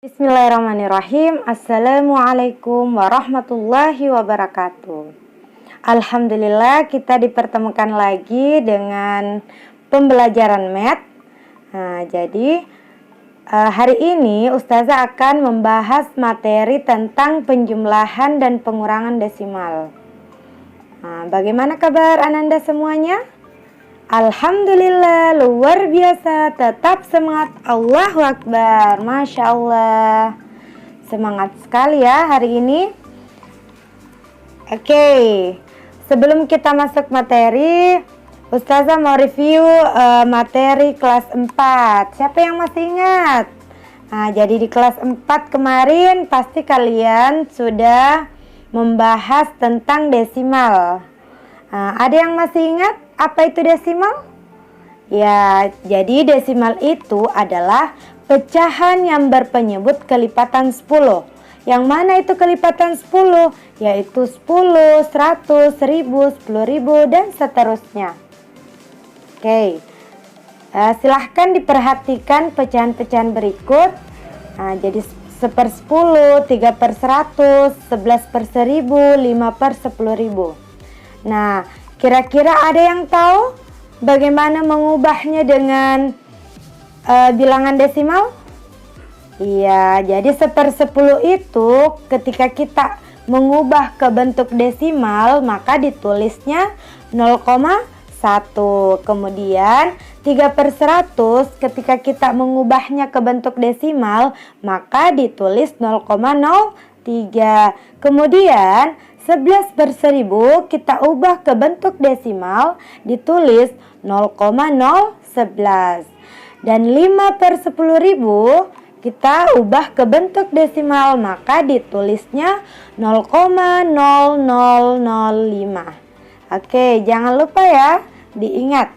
Bismillahirrahmanirrahim. Assalamualaikum warahmatullahi wabarakatuh. Alhamdulillah kita dipertemukan lagi dengan pembelajaran math. Jadi hari ini Ustazah akan membahas materi tentang penjumlahan dan pengurangan desimal. Bagaimana kabar Ananda semuanya? Alhamdulillah, luar biasa. Tetap semangat. Allahu Akbar. Masya Allah, semangat sekali ya hari ini. Oke, sebelum kita masuk materi, Ustazah mau review materi kelas 4. Siapa yang masih ingat? Jadi di kelas 4 kemarin pasti kalian sudah membahas tentang desimal. Ada yang masih ingat apa itu desimal? Ya, jadi desimal itu adalah pecahan yang berpenyebut kelipatan 10. Yang mana itu kelipatan 10? Yaitu 10, 100, 1000, 10.000 dan seterusnya. Oke, silahkan diperhatikan pecahan-pecahan berikut. Jadi 1/10, 3/100, 11/1000, 5/10.000. Nah, kira-kira ada yang tahu bagaimana mengubahnya dengan bilangan desimal? Iya, jadi 1/10 itu ketika kita mengubah ke bentuk desimal maka ditulisnya 0,1. Kemudian 3/100 ketika kita mengubahnya ke bentuk desimal maka ditulis 0,03. Kemudian 11/1000 kita ubah ke bentuk desimal ditulis 0,011. Dan 5/10.000 kita ubah ke bentuk desimal maka ditulisnya 0,0005. Oke, jangan lupa ya, diingat.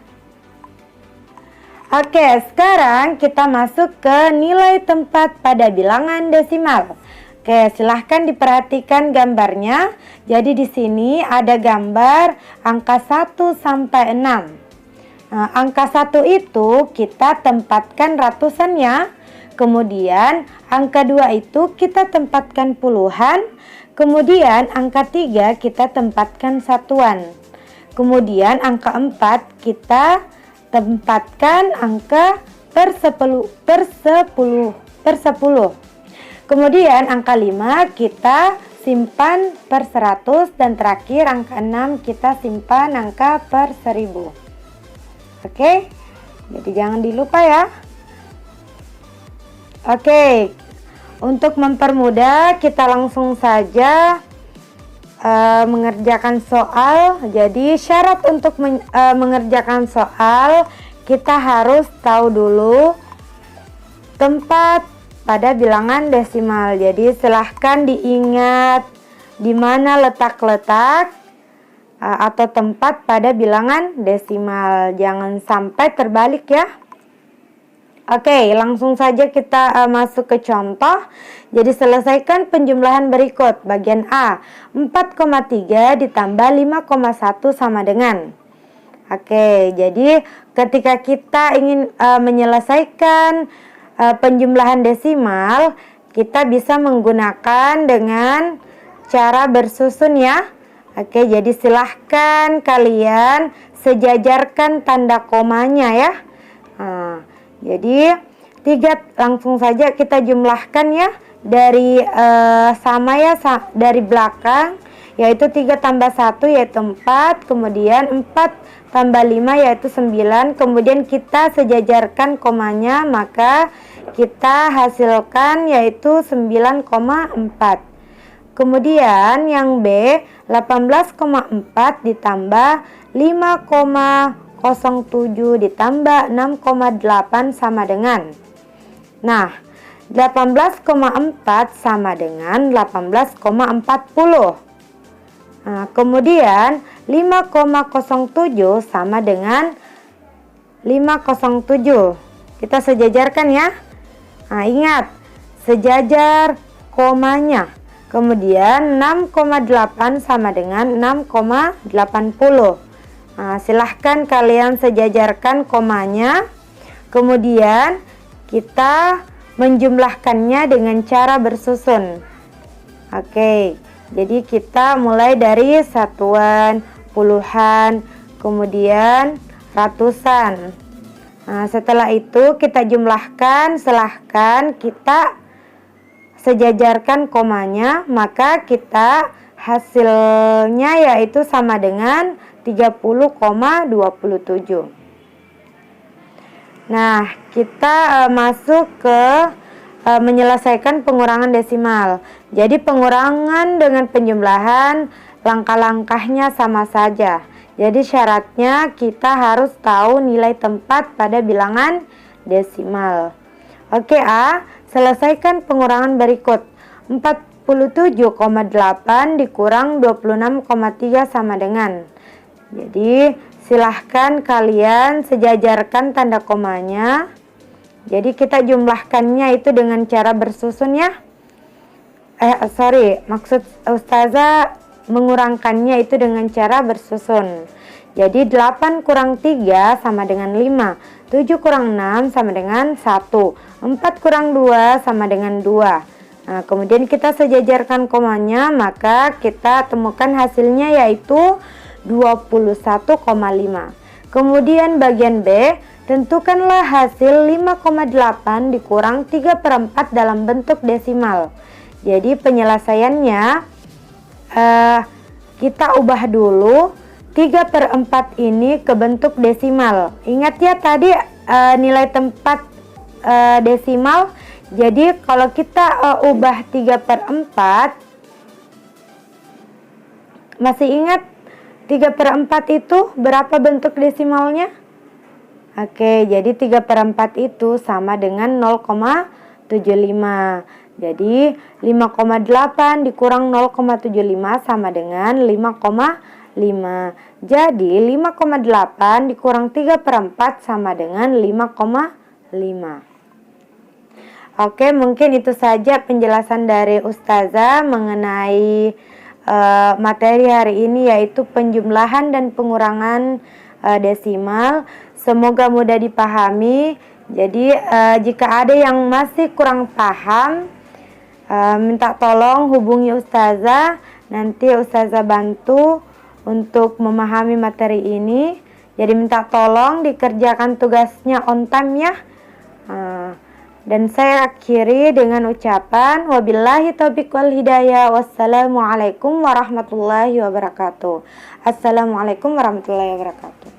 Oke, sekarang kita masuk ke nilai tempat pada bilangan desimal. Oke, silahkan diperhatikan gambarnya. Jadi di sini ada gambar angka 1 sampai 6. Angka 1 itu kita tempatkan ratusan ya. Kemudian angka 2 itu kita tempatkan puluhan. Kemudian angka 3 kita tempatkan satuan. Kemudian angka 4 kita tempatkan angka per 10. Kemudian angka 5 kita simpan per 100 dan terakhir angka 6 kita simpan angka per 1000. Oke, jadi jangan dilupa ya. Oke, untuk mempermudah kita langsung saja mengerjakan soal. Jadi syarat untuk mengerjakan soal kita harus tahu dulu tempat pada bilangan desimal. Jadi silahkan diingat di mana letak-letak atau tempat pada bilangan desimal. Jangan sampai terbalik ya. Oke, langsung saja kita masuk ke contoh. Jadi selesaikan penjumlahan berikut. Bagian A, 4,3 ditambah 5,1 sama dengan. Oke, jadi ketika kita ingin menyelesaikan penjumlahan desimal, kita bisa menggunakan dengan cara bersusun ya. Oke, jadi silahkan kalian sejajarkan tanda komanya ya. Jadi 3 langsung saja kita jumlahkan ya. Dari sama ya, dari belakang, yaitu 3 tambah 1 yaitu 4. Kemudian 4 tambah 5 yaitu 9. Kemudian kita sejajarkan komanya, maka kita hasilkan yaitu 9,4. Kemudian yang B, 18,4 ditambah 5,07 ditambah 6,8 sama dengan. Nah, 18,4 sama dengan 18,40. Kemudian 5,07 sama dengan 507. Kita sejajarkan ya. Ingat, sejajar komanya. Kemudian 6,8 sama dengan 6,80. Silahkan kalian sejajarkan komanya. Kemudian kita menjumlahkannya dengan cara bersusun. Oke, jadi kita mulai dari satuan, puluhan, kemudian ratusan. Nah, setelah itu kita jumlahkan, silahkan kita sejajarkan komanya, maka kita hasilnya yaitu sama dengan 30,27. Nah, kita masuk ke menyelesaikan pengurangan desimal. Jadi pengurangan dengan penjumlahan langkah-langkahnya sama saja. Jadi syaratnya kita harus tahu nilai tempat pada bilangan desimal. Oke A, selesaikan pengurangan berikut. 47,8 dikurang 26,3 sama dengan. Jadi silahkan kalian sejajarkan tanda komanya. Jadi kita jumlahkannya itu dengan cara bersusun ya. Maksud Ustazah mengurangkannya itu dengan cara bersusun. Jadi 8 kurang 3 sama dengan 5, 7 kurang 6 sama dengan 1, 4 kurang 2 sama dengan 2. Nah, kemudian kita sejajarkan komanya, maka kita temukan hasilnya yaitu 21,5. Kemudian bagian B, tentukanlah hasil 5,8 dikurang 3/4 dalam bentuk desimal. Jadi penyelesaiannya kita ubah dulu 3/4 ini ke bentuk desimal. Ingat ya tadi nilai tempat desimal. Jadi kalau kita ubah 3/4, masih ingat 3/4 itu berapa bentuk desimalnya? Oke, jadi 3/4 itu sama dengan 0,75. Jadi 5,8 dikurang 0,75 sama dengan 5,5. Jadi 5,8 dikurang 3/4 sama dengan 5,5. Oke, mungkin itu saja penjelasan dari Ustazah mengenai materi hari ini, yaitu penjumlahan dan pengurangan desimal. Semoga mudah dipahami. Jadi jika ada yang masih kurang paham, minta tolong hubungi Ustazah. Nanti Ustazah bantu untuk memahami materi ini. Jadi minta tolong dikerjakan tugasnya on time ya. Dan saya akhiri dengan ucapan wabillahi taufiq wal hidayah. Wassalamualaikum warahmatullahi wabarakatuh. Assalamualaikum warahmatullahi wabarakatuh.